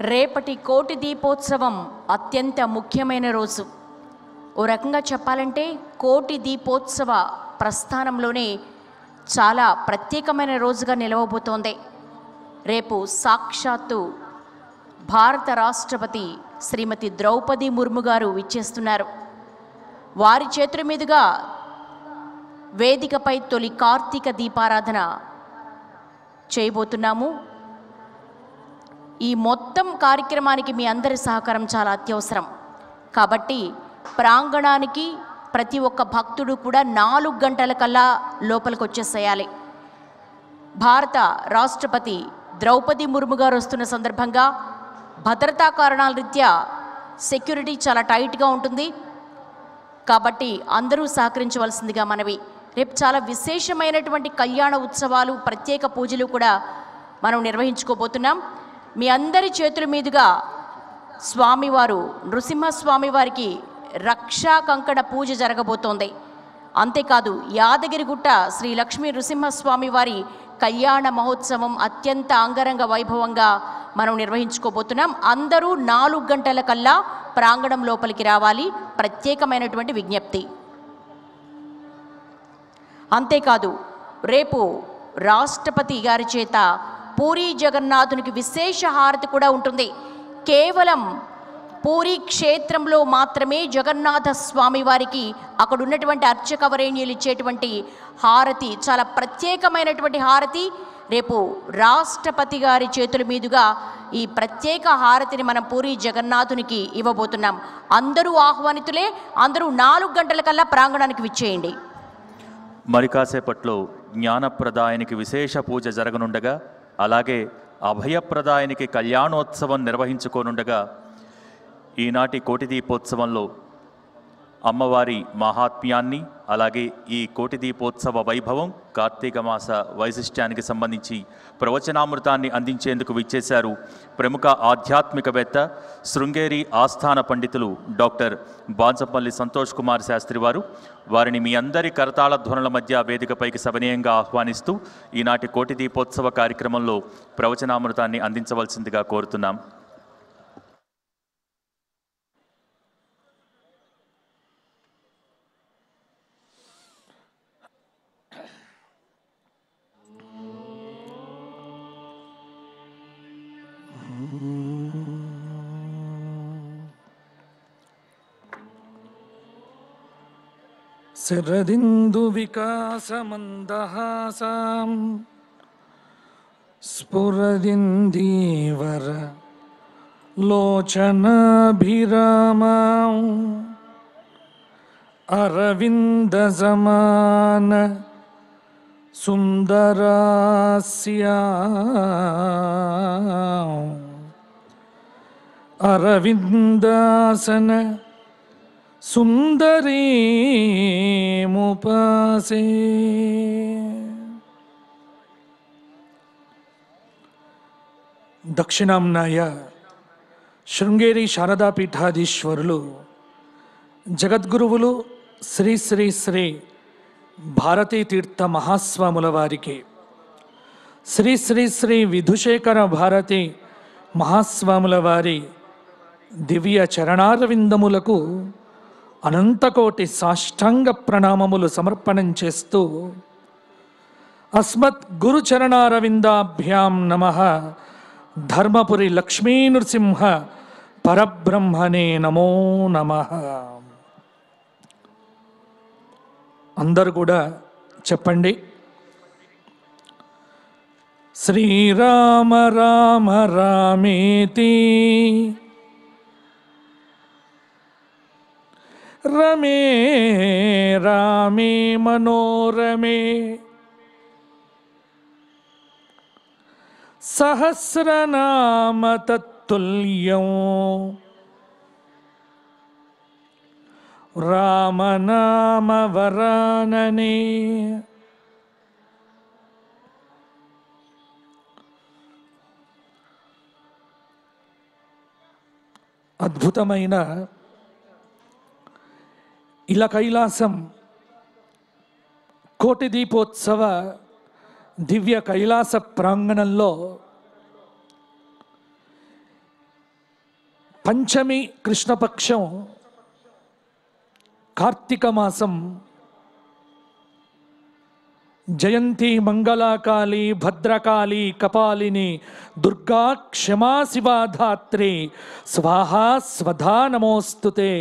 రేపటి కోటి దీపోత్సవం అత్యంత ముఖ్యమైన రోజు. ఓ రకంగా చెప్పాలంటే కోటి దీపోత్సవ ప్రస్థానంలోనే చాలా ప్రత్యేకమైన రోజుగా నిలవబోతోంది. రేపు సాక్షాత్తు భారత రాష్ట్రపతి శ్రీమతి ద్రౌపది ముర్ము గారు విచ్చేస్తున్నారు. వారి చేతుల మీదుగా వేదికపై తొలి కార్తీక దీపారాధన చేయబోతున్నాము. ఈ మొత్తం కార్యక్రమానికి మీ అందరి సహకారం చాలా అత్యవసరం. కాబట్టి ప్రాంగణానికి ప్రతి ఒక్క భక్తుడు కూడా 4 గంటల కల్లా లోపలికి వచ్చేసేయాలి. భారత రాష్ట్రపతి ద్రౌపది ముర్ము గారు వస్తున్న సందర్భంగా భద్రతా కారణాల రీత్యా సెక్యూరిటీ చాలా టైట్గా ఉంటుంది. కాబట్టి అందరూ సహకరించవలసిందిగా మనవి. రేపు చాలా విశేషమైనటువంటి కళ్యాణ ఉత్సవాలు, ప్రత్యేక పూజలు కూడా మనం నిర్వహించుకోబోతున్నాం. మీ అందరి చేతుల మీదుగా స్వామివారు నృసింహస్వామి వారికి రక్షా కంకణ పూజ జరగబోతోంది. అంతేకాదు యాదగిరిగుట్ట శ్రీ లక్ష్మీ నృసింహస్వామి వారి కళ్యాణ మహోత్సవం అత్యంత అంగరంగ వైభవంగా మనం నిర్వహించుకోబోతున్నాం. అందరూ 4 గంటల కల్లా ప్రాంగణం లోపలికి రావాలి, ప్రత్యేకమైనటువంటి విజ్ఞప్తి. అంతేకాదు రేపు రాష్ట్రపతి గారి చేత పూరీ జగన్నాథునికి విశేష హారతి కూడా ఉంటుంది. కేవలం పూరీ క్షేత్రంలో మాత్రమే జగన్నాథ స్వామి వారికి అక్కడ ఉన్నటువంటి అర్చకవరేణ్యులు ఇచ్చేటువంటి హారతి చాలా ప్రత్యేకమైనటువంటి హారతి. రేపు రాష్ట్రపతి గారి చేతుల మీదుగా ఈ ప్రత్యేక హారతిని మనం పూరీ జగన్నాథునికి ఇవ్వబోతున్నాం. అందరూ ఆహ్వానితులే. అందరూ 4 గంటల కల్లా ప్రాంగణానికి విచ్చేయండి. మరి కాసేపట్లో జ్ఞానప్రదాయానికి విశేష పూజ జరగనుండగా, అలాగే అభయప్రదాయానికి కళ్యాణోత్సవం నిర్వహించుకోనుండగా, ఈనాటి కోటి దీపోత్సవంలో అమ్మవారి మహాత్మ్యాన్ని, అలాగే ఈ కోటి దీపోత్సవ వైభవం, కార్తీక మాస వైశిష్ట్యానికి సంబంధించి ప్రవచనామృతాన్ని అందించేందుకు విచ్చేశారు ప్రముఖ ఆధ్యాత్మికవేత్త, శృంగేరి ఆస్థాన పండితులు డాక్టర్ బాంచంపల్లి సంతోష్ కుమార్ శాస్త్రి వారు. వారిని మీ అందరి కరతాళ ధ్వనుల మధ్య వేదికపైకి సవినయంగా ఆహ్వానిస్తూ ఈనాటి కోటి దీపోత్సవ కార్యక్రమంలో ప్రవచనామృతాన్ని అందించవలసిందిగా కోరుతున్నాం. శరదిందు వికాసమందహాసాం స్ఫురదిందీవర లోచనాభిరామాం అరవిందసమాన సుందరాస్యాం అరవిందాసన సుందరీముపాసే. దక్షిణాంనాయ శృంగేరి శారదా పీఠాధీశ్వరులు జగద్గురువులు శ్రీ శ్రీ శ్రీ భారతీ తీర్థ మహాస్వాముల వారికి, శ్రీ శ్రీ శ్రీ విధుశేఖర భారతి మహాస్వాముల వారి దివ్య చరణారవిందములకు అనంతకోటి సాష్టాంగ ప్రణామములు సమర్పణం చేస్తూ, అస్మత్ గురు చరణారవిందాభ్యాం నమః, ధర్మపురి లక్ష్మీ నృసింహ పరబ్రహ్మణే నమో నమః. అందరూ కూడా చెప్పండి. శ్రీరామ రామ రామేతి రమే రామే మనోరమే సహస్రనామ తత్తుల్యం రామనామ వరాననే. అద్భుతమైన ఇలా కైలాసం కోటి దీపోత్సవ దివ్య కైలాస ప్రాంగణంలో పంచమి కృష్ణపక్షం కార్తీక మాసం జయంతి మంగళాకాళి భద్రకాళి కపాలిని దుర్గా క్షమా శివా ధాత్రి స్వాహా స్వధా నమోస్తుతే